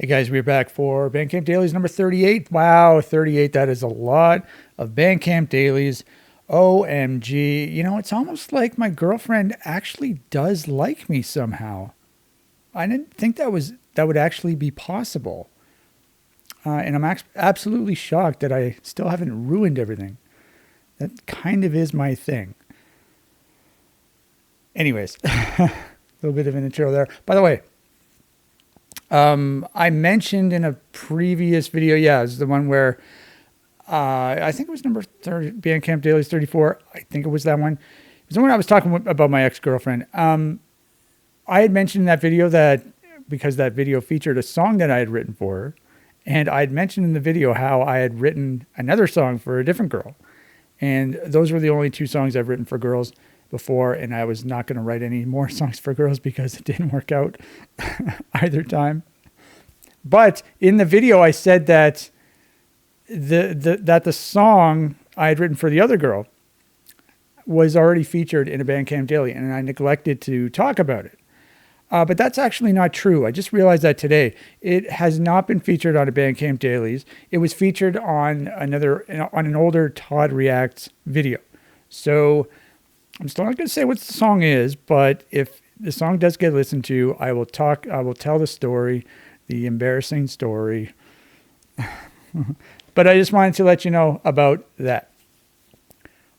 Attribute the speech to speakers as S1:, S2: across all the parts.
S1: Hey guys, we're back for Bandcamp Dailies number 38. Wow, 38, that is a lot of Bandcamp Dailies. OMG. You know, it's almost like my girlfriend actually does like me somehow. I didn't think that would actually be possible. And I'm absolutely shocked that I still haven't ruined everything. That kind of is my thing. Anyways, a little bit of an intro there. By the way, I mentioned in a previous video, it was the one where I think it was number 30, Bandcamp Dailies 34. I think it was that one. It was the one I was talking about my ex-girlfriend. I had mentioned in that video that because that video featured a song that I had written for her, and I had mentioned in the video how I had written another song for a different girl. And those were the only two songs I've written for girls before, and I was not going to write any more songs for girls because it didn't work out either time. But in the video, I said that the song I had written for the other girl was already featured in a Bandcamp Daily, and I neglected to talk about it. But that's actually not true. I just realized that today. It has not been featured on a Bandcamp Dailies. It was featured on an older Todd Reacts video. So I'm still not going to say what the song is, but if the song does get listened to, I will tell the story, the embarrassing story. But I just wanted to let you know about that.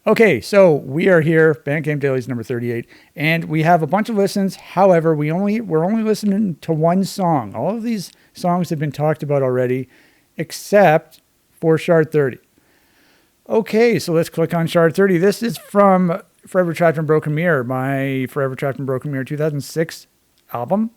S1: Okay, so we are here, Bandcamp Dailies number 38, and we have a bunch of listens. However, we're only listening to one song. All of these songs have been talked about already, except for Shard 30. Okay, so let's click on Shard 30. This is from Forever Trapped in Broken Mirror, my Forever Trapped in Broken Mirror 2006 album,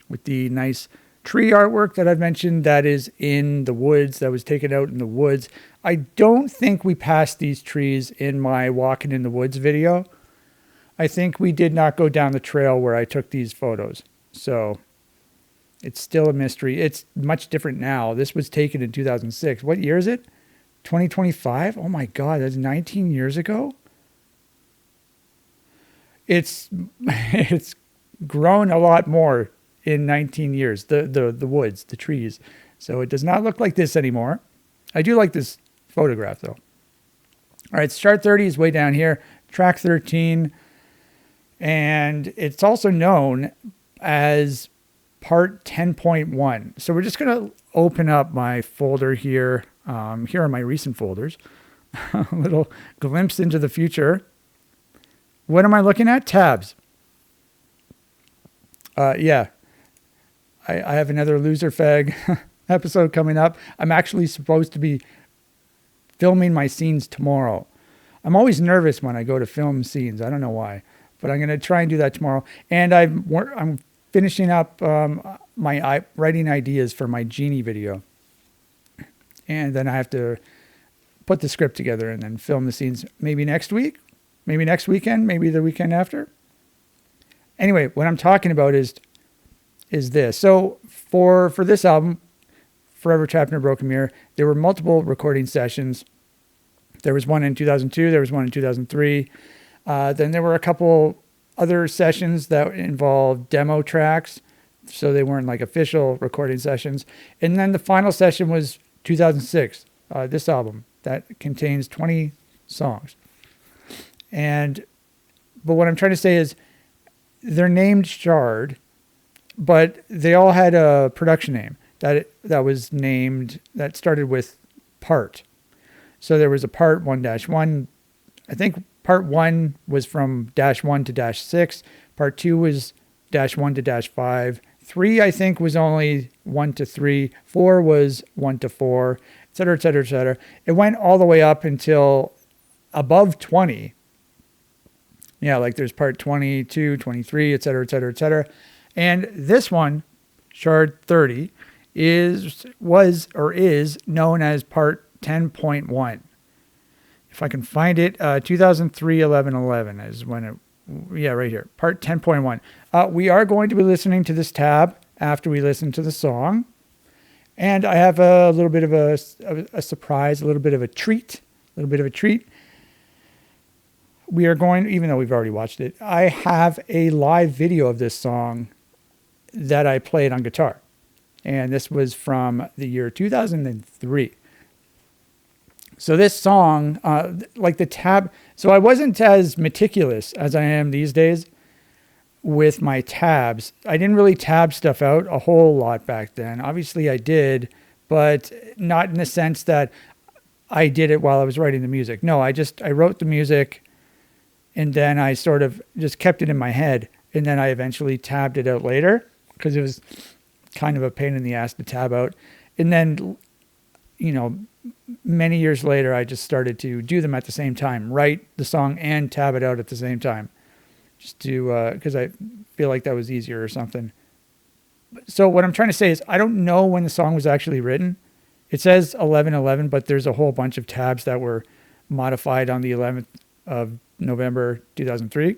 S1: with the nice tree artwork that I've mentioned that is in the woods, that was taken out in the woods. I don't think we passed these trees in my Walking in the Woods video. I think we did not go down the trail where I took these photos. So it's still a mystery. It's much different now. This was taken in 2006. What year is it? 2025? Oh my God, that's 19 years ago? It's grown a lot more in 19 years, the woods, the trees. So it does not look like this anymore. I do like this photograph though. All right, Shard 30 is way down here, track 13. And it's also known as part 10.1. So we're just going to open up my folder here. Here are my recent folders. A little glimpse into the future. What am I looking at? Tabs. I have another Loser Fag episode coming up. I'm actually supposed to be filming my scenes tomorrow. I'm always nervous when I go to film scenes. I don't know why, but I'm going to try and do that tomorrow. And I'm finishing up my writing ideas for my Genie video. And then I have to put the script together and then film the scenes maybe next week, maybe next weekend, maybe the weekend after. Anyway, what I'm talking about is this. So for this album, Forever Trapped in a Broken Mirror, there were multiple recording sessions. There was one in 2002. There was one in 2003. Then there were a couple other sessions that involved demo tracks. So they weren't like official recording sessions. And then the final session was 2006, this album that contains 20 songs. But what I'm trying to say is they're named Shard, but they all had a production name that was named, that started with part. So there was a part 1-1. I think part 1 was from -1 to -6. Part 2 was -1 to -5. 3, I think, was only 1 to 3. 4 was 1 to 4, et cetera, et cetera, et cetera. It went all the way up until above 20. Yeah, like there's part 22, 23, et cetera, et cetera, et cetera. And this one, Shard 30, is known as part 10.1. If I can find it, 2003, 11 is when it, right here, part 10.1. We are going to be listening to this tab after we listen to the song. And I have a little bit of a surprise, a little bit of a treat. We are going, even though we've already watched it, I have a live video of this song that I played on guitar. And this was from the year 2003. So this song, like the tab, so I wasn't as meticulous as I am these days with my tabs. I didn't really tab stuff out a whole lot back then. Obviously I did, but not in the sense that I did it while I was writing the music. No, I wrote the music and then I sort of just kept it in my head. And then I eventually tabbed it out later because it was kind of a pain in the ass to tab out. And then, many years later, I just started to do them at the same time, write the song and tab it out at the same time, just to, because I feel like that was easier or something. So what I'm trying to say is I don't know when the song was actually written. It says 11/11, but there's a whole bunch of tabs that were modified on the 11th of November 2003.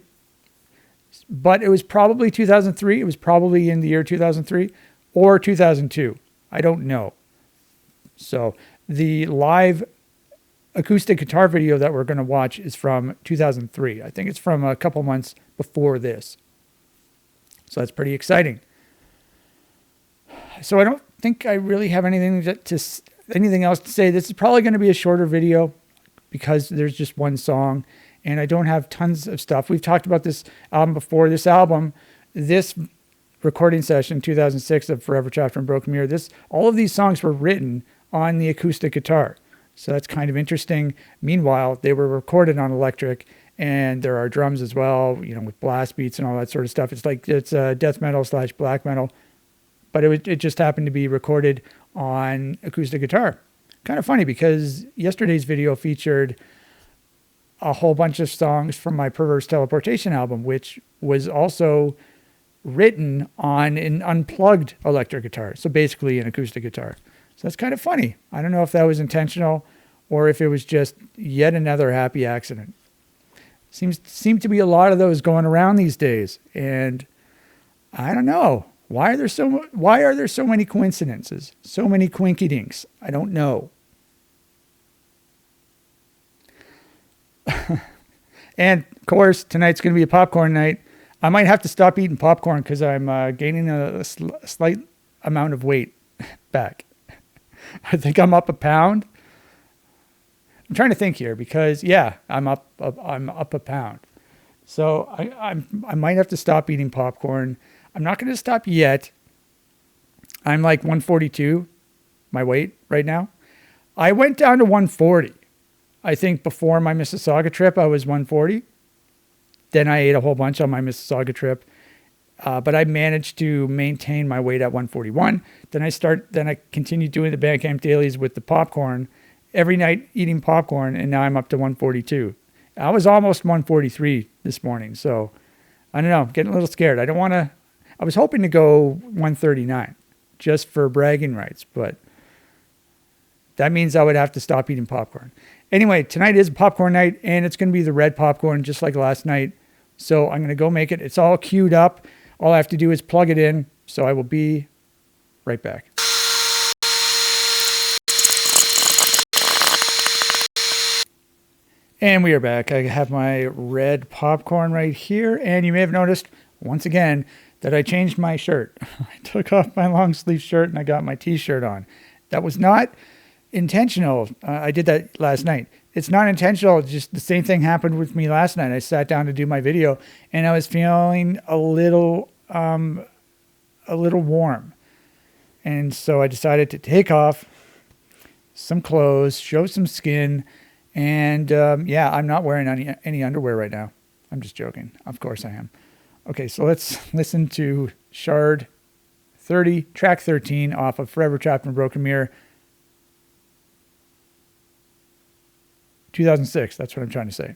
S1: But it was probably 2003. It was probably in the year 2003 or 2002. I don't know. So the live acoustic guitar video that we're going to watch is from 2003. I think it's from a couple months before this. So that's pretty exciting. So I don't think I really have anything else to say. This is probably going to be a shorter video because there's just one song and I don't have tons of stuff. We've talked about this album before. This recording session, 2006 of Forever Trapped in Broken Mirror, all of these songs were written on the acoustic guitar. So that's kind of interesting. Meanwhile, they were recorded on electric and there are drums as well, with blast beats and all that sort of stuff. It's death metal / black metal, but it just happened to be recorded on acoustic guitar. Kind of funny because yesterday's video featured a whole bunch of songs from my Perverse Teleportation album, which was also written on an unplugged electric guitar. So basically an acoustic guitar. So that's kind of funny. I don't know if that was intentional or if it was just yet another happy accident. Seem to be a lot of those going around these days. And I don't know. Why are there so many coincidences? So many quinkydinks? I don't know. And of course, tonight's going to be a popcorn night. I might have to stop eating popcorn because I'm gaining a slight amount of weight back. I think I'm up a pound. I'm trying to think here because I'm up a pound. So I might have to stop eating popcorn. I'm not going to stop yet. I'm like 142, my weight right now. I went down to 140. I think before my Mississauga trip, I was 140. Then I ate a whole bunch on my Mississauga trip. But I managed to maintain my weight at 141. Then I continued doing the Bandcamp Dailies with the popcorn every night, eating popcorn. And now I'm up to 142. I was almost 143 this morning. So I don't know, getting a little scared. I was hoping to go 139 just for bragging rights, but that means I would have to stop eating popcorn. Anyway, tonight is popcorn night and it's going to be the red popcorn just like last night. So I'm going to go make it. It's all queued up. All I have to do is plug it in. So I will be right back. And we are back. I have my red popcorn right here. And you may have noticed once again that I changed my shirt. I took off my long sleeve shirt and I got my t-shirt on. That was not intentional. I did that last night. It's not intentional. Just the same thing happened with me last night. I sat down to do my video and I was feeling a little warm. And so I decided to take off some clothes, show some skin. And I'm not wearing any underwear right now. I'm just joking. Of course I am. Okay, so let's listen to Shard 30, track 13 off of Forever Trapped in Broken Mirror. 2006, that's what I'm trying to say.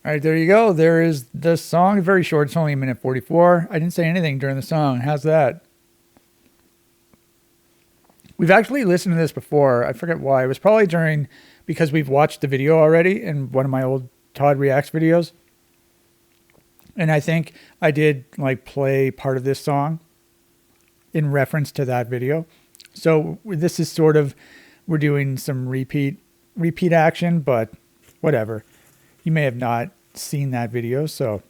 S1: All right, there you go. There is the song. Very short. It's only a minute 44. I didn't say anything during the song. How's that? We've actually listened to this before. I forget why. It was probably because we've watched the video already in one of my old Todd Reacts videos. And I think I did like play part of this song in reference to that video. So this is sort of, we're doing some repeat action, but whatever. You may have not seen that video. So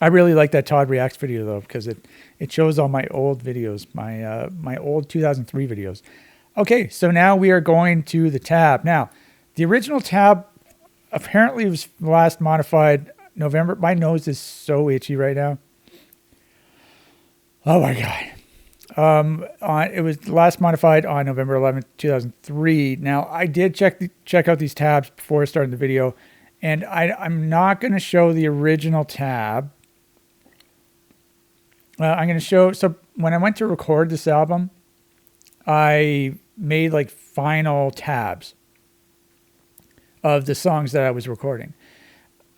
S1: I really like that Todd Reacts video though, because it shows all my old videos, my old 2003 videos. Okay, so now we are going to the tab. Now, the original tab apparently was last modified November. My nose is so itchy right now. Oh my God. It was last modified on November 11th, 2003. Now, I did check out these tabs before starting the video, and I'm not going to show the original tab. I'm going to show, so when I went to record this album, I made like final tabs of the songs that I was recording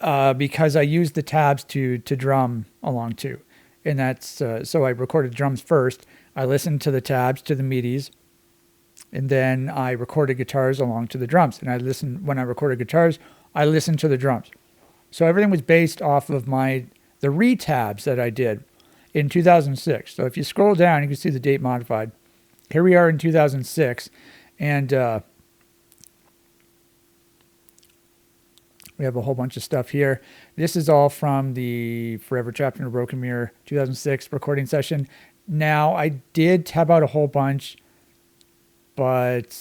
S1: because I used the tabs to drum along to. And that's, so I recorded drums first. I listened to the tabs, to the midis, and then I recorded guitars along to the drums. And when I recorded guitars, I listened to the drums. So everything was based off of the retabs that I did in 2006. So if you scroll down, you can see the date modified. Here we are in 2006, and we have a whole bunch of stuff here. This is all from the Forever Trapped in a Broken Mirror 2006 recording session. Now, I did tab out a whole bunch, but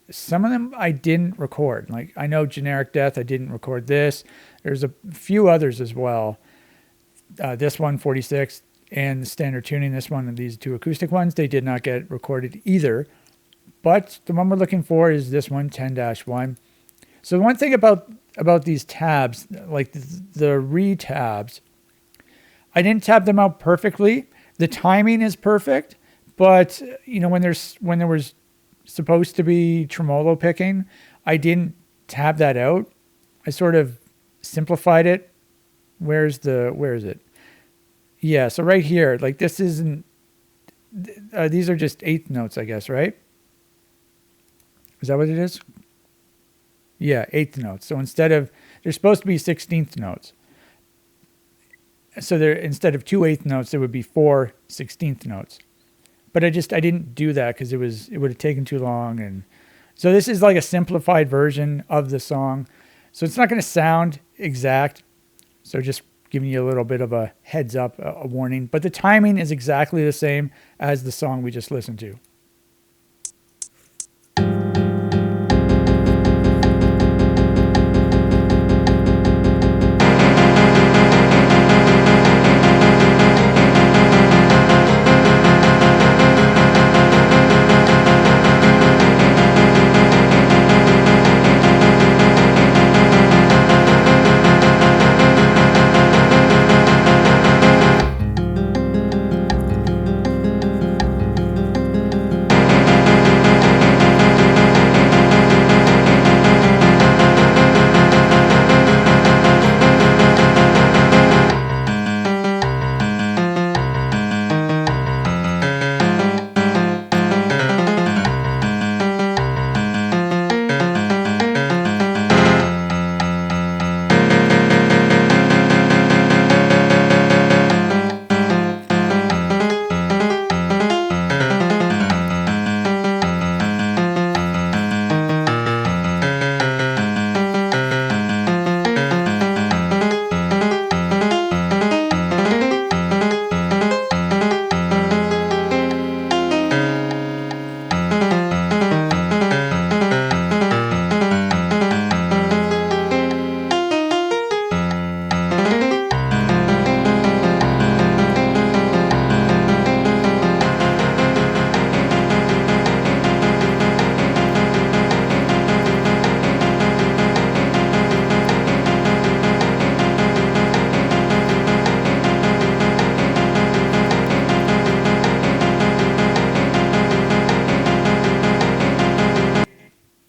S1: some of them I didn't record. Like, I know Generic Death, I didn't record this. There's a few others as well. This one, 46, and the Standard Tuning, this one, and these two acoustic ones, they did not get recorded either. But the one we're looking for is this one, 10-1. So the one thing about these tabs, like the re-tabs, I didn't tab them out perfectly. The timing is perfect, but you know, when there was supposed to be tremolo picking, I didn't tab that out. I sort of simplified it. Where is it? Yeah, so right here, like this isn't, these are just eighth notes, I guess, right? Is that what it is? Yeah, eighth notes. So they're supposed to be 16th notes. So instead of 2 eighth notes, there would be 4 16th notes. But I didn't do that because it would have taken too long. And so this is like a simplified version of the song. So it's not going to sound exact. So just giving you a little bit of a heads up, a warning. But the timing is exactly the same as the song we just listened to.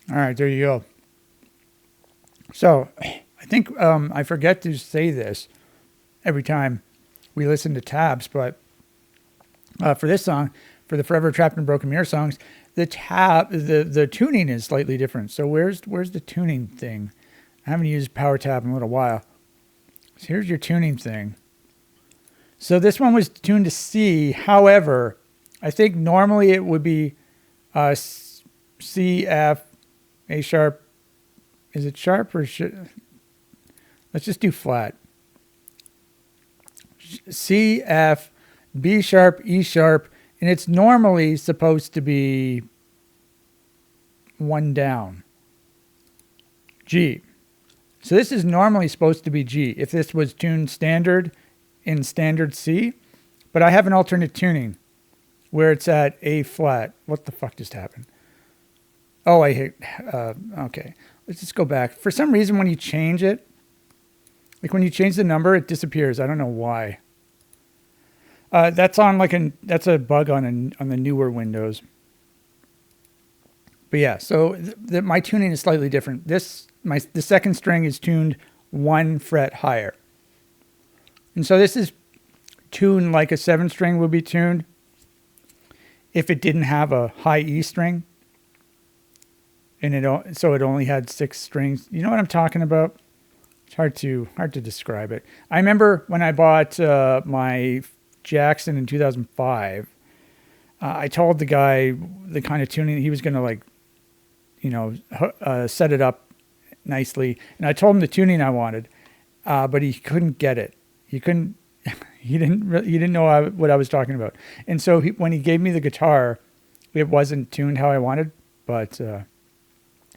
S1: All right, there you go. So I I think I forget to say this every time we listen to tabs, but for this song, for the Forever Trapped in Broken Mirror songs, the tuning is slightly different. So where's the tuning thing? I haven't used Power Tab in a little while. So here's your tuning thing. So this one was tuned to C. However, I think normally it would be C, F, A sharp. Is it sharp or should? Let's just do flat. C, F, B sharp, E sharp, and it's normally supposed to be one down. G. So this is normally supposed to be G if this was tuned standard in standard C, but I have an alternate tuning where it's at A flat. What the fuck just happened? Oh, I hit, okay. Let's just go back. For some reason, when you change it, like when you change the number, it disappears. I don't know why. That's a bug on the newer Windows. But yeah, so my tuning is slightly different. The second string is tuned 1 fret higher. And so this is tuned like a 7 string would be tuned if it didn't have a high E string. And so it only had 6 strings. You know what I'm talking about? It's hard to describe it. I remember when I bought my Jackson in 2005, I told the guy the kind of tuning he was going to set it up nicely. And I told him the tuning I wanted, but he couldn't get it. He didn't know what I was talking about. And so when he gave me the guitar, it wasn't tuned how I wanted, but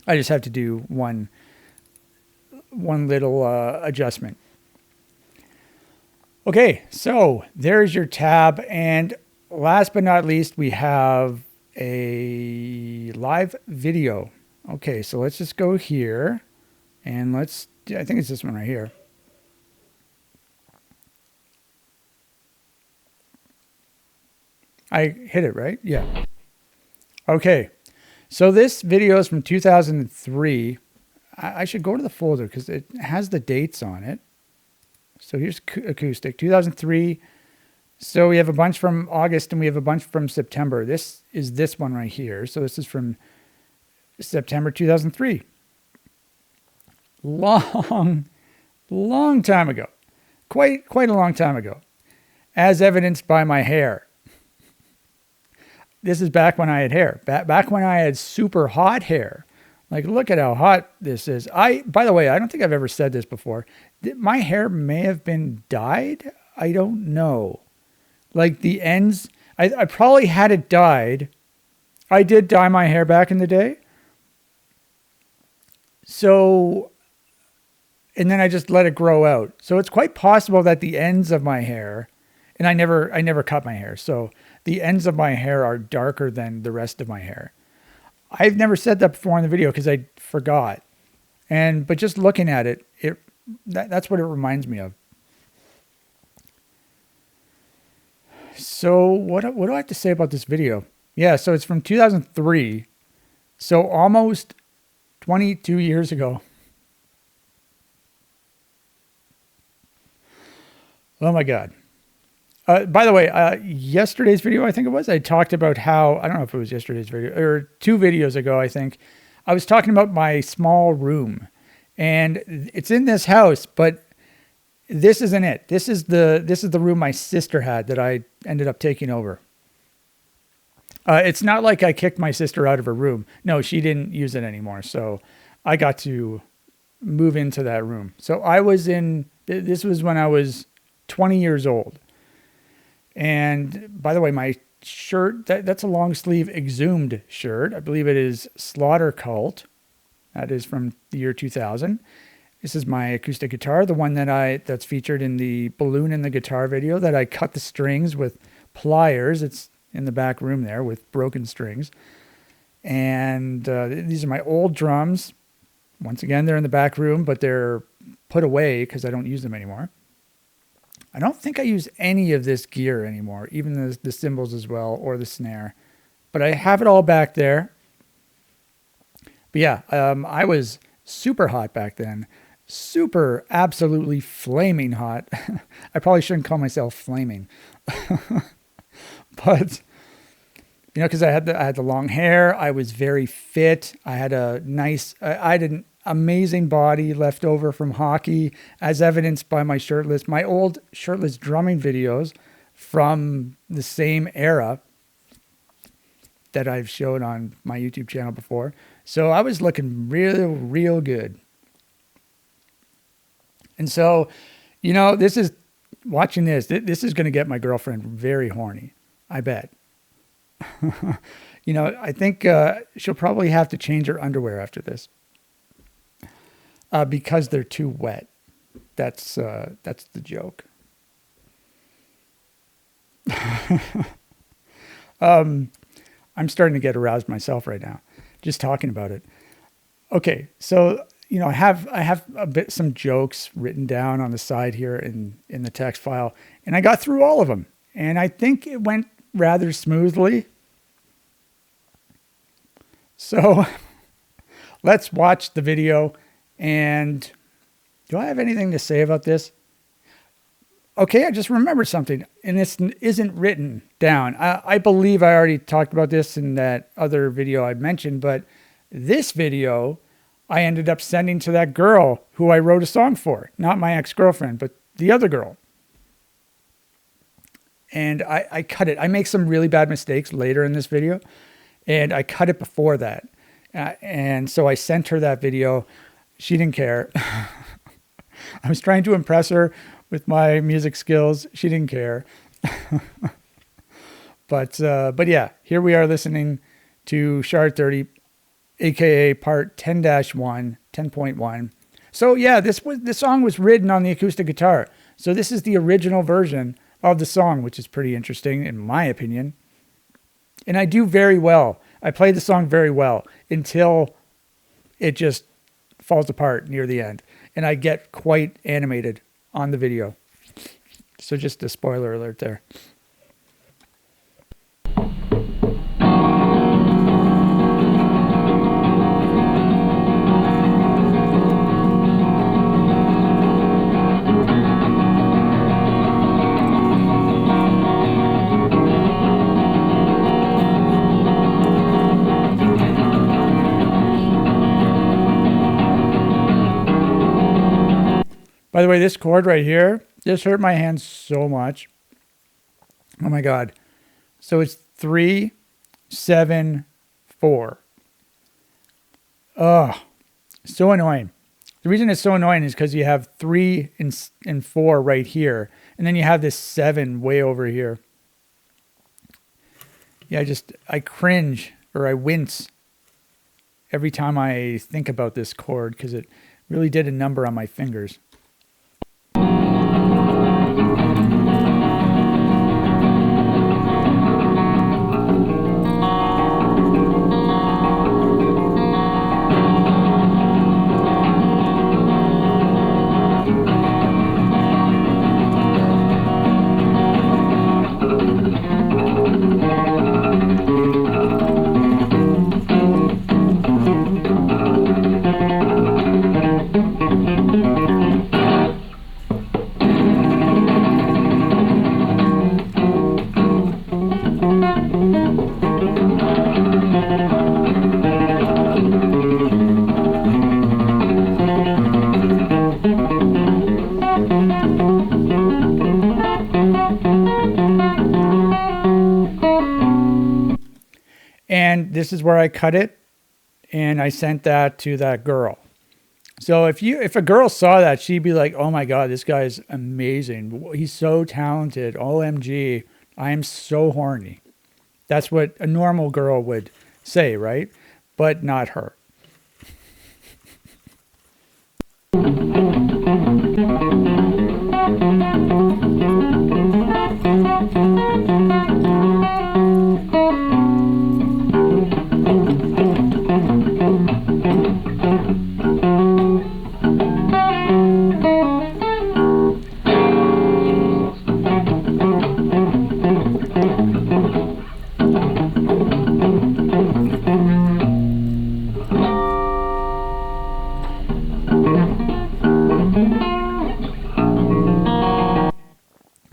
S1: I just have to do one little adjustment. Okay, so there's your tab. And last but not least, we have a live video. Okay, so let's just go here and I think it's this one right here. I hit it, right? Yeah. Okay. So this video is from 2003. I should go to the folder because it has the dates on it. So here's acoustic, 2003. So we have a bunch from August and we have a bunch from September. This is this one right here. So this is from September 2003. Long time ago. Quite a long time ago. As evidenced by my hair. This is back when I had hair. Back when I had super hot hair. Like, look at how hot this is. By the way, I don't think I've ever said this before. My hair may have been dyed. I don't know. Like the ends, I probably had it dyed. I did dye my hair back in the day. So, and then I just let it grow out. So it's quite possible that the ends of my hair, and I never cut my hair. So the ends of my hair are darker than the rest of my hair. I've never said that before in the video because I forgot. But just looking at it, that's what it reminds me of. So what do I have to say about this video? Yeah, so it's from 2003. So almost 22 years ago. Oh my God. By the way, yesterday's video, I think it was, I talked about how, I don't know if it was yesterday's video or 2 videos ago, I think I was talking about my small room and it's in this house, but this isn't it. This is the room my sister had that I ended up taking over. It's not like I kicked my sister out of her room. No, she didn't use it anymore. So I got to move into that room. So this was when I was 20 years old. And by the way, my shirt, that's a long sleeve Exhumed shirt. I believe it is Slaughter Cult. That is from the year 2000. This is my acoustic guitar, the one that's featured in the balloon in the guitar video that I cut the strings with pliers. It's in the back room there with broken strings. And these are my old drums. Once again, they're in the back room, but they're put away because I don't use them anymore. I don't think I use any of this gear anymore, even the cymbals as well, or the snare. But I have it all back there. But yeah, I was super hot back then. super, absolutely flaming hot. I probably shouldn't call myself flaming, but because I had the long hair, I was very fit. I had I had an amazing body left over from hockey, as evidenced by my old shirtless drumming videos from the same era that I've showed on my YouTube channel before. So I was looking real, real good. And so, this is watching this. This is going to get my girlfriend very horny, I bet. I think she'll probably have to change her underwear after this because they're too wet. That's the joke. I'm starting to get aroused myself right now, just talking about it. Okay, so I have some jokes written down on the side here in the text file, and I got through all of them, and I think it went rather smoothly. So let's watch the video. And do I have anything to say about this? Okay, I just remembered something, and this isn't written down. I believe I already talked about this in that other video I mentioned, but this video I ended up sending to that girl who I wrote a song for. Not my ex-girlfriend, but the other girl. And I cut it. I make some really bad mistakes later in this video, and I cut it before that. And so I sent her that video. She didn't care. I was trying to impress her with my music skills. She didn't care. But yeah, here we are listening to Shard 30, aka part 10-1, 10.1. So yeah, this song was written on the acoustic guitar. So this is the original version of the song, which is pretty interesting in my opinion. And I do very well. I play the song very well until it just falls apart near the end. And I get quite animated on the video. So just a spoiler alert there. By the way, this chord right here, this hurt my hands so much. Oh my God. So it's 3, 7, 4. Oh, so annoying. The reason it's so annoying is because you have 3 and 4 right here. And then you have this 7 way over here. Yeah, I cringe or I wince every time I think about this chord because it really did a number on my fingers. And this is where I cut it, and I sent that to that girl. So if a girl saw that, she'd be like, "Oh my God, this guy's amazing. He's so talented. OMG, I am so horny." That's what a normal girl would say, right? But not her.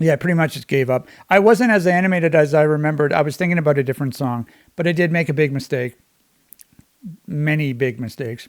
S1: Yeah, I pretty much just gave up. I wasn't as animated as I remembered. I was thinking about a different song, but I did make a big mistake. Many big mistakes.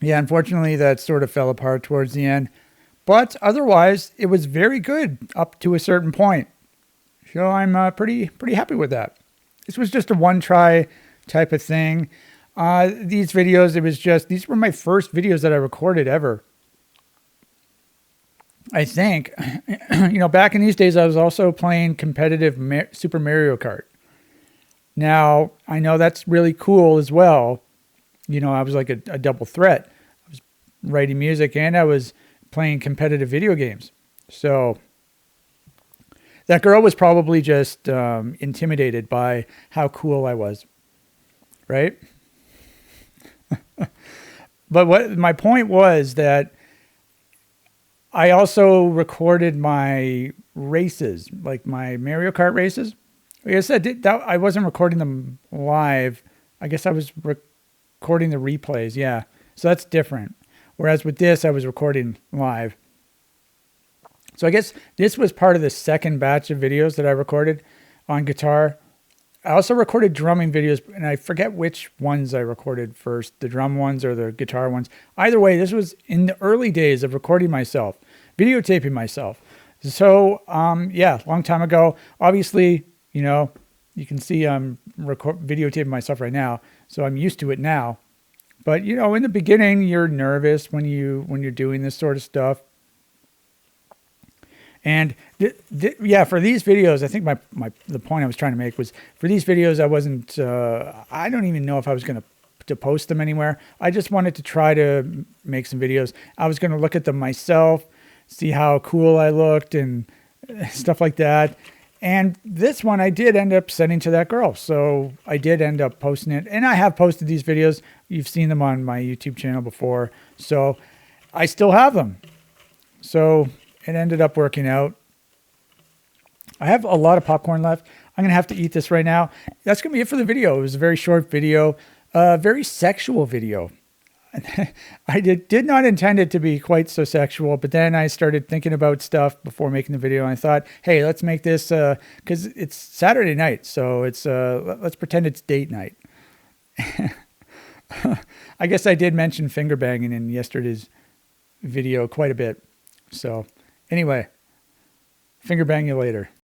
S1: Yeah, unfortunately, that sort of fell apart towards the end. But otherwise, it was very good up to a certain point. So I'm pretty happy with that. This was just a one-try type of thing. These videos, these were my first videos that I recorded ever. I think, back in these days, I was also playing competitive Super Mario Kart. Now, I know that's really cool as well. I was like a double threat. I was writing music and I was playing competitive video games. So that girl was probably just intimidated by how cool I was, right? But what my point was that I also recorded my races, like my Mario Kart races. Like I said, I wasn't recording them live. I guess I was recording the replays. Yeah. So that's different. Whereas with this, I was recording live. So I guess this was part of the second batch of videos that I recorded on guitar. I also recorded drumming videos, and I forget which ones I recorded first, the drum ones or the guitar ones. Either way, this was in the early days of recording myself, videotaping myself. So, yeah, long time ago. Obviously, you can see I'm videotaping myself right now, so I'm used to it now. But, in the beginning, you're nervous when you're doing this sort of stuff. And yeah, for these videos, I think the point I was trying to make was for these videos, I don't even know if I was going to post them anywhere. I just wanted to try to make some videos. I was going to look at them myself, see how cool I looked and stuff like that. And this one I did end up sending to that girl. So I did end up posting it. And I have posted these videos. You've seen them on my YouTube channel before. So I still have them. So it ended up working out. I have a lot of popcorn left. I'm going to have to eat this right now. That's going to be it for the video. It was a very short video, very sexual video. I did not intend it to be quite so sexual, but then I started thinking about stuff before making the video, and I thought, hey, let's make this, because it's Saturday night, so let's pretend it's date night. I guess I did mention finger banging in yesterday's video quite a bit. So anyway, finger bang you later.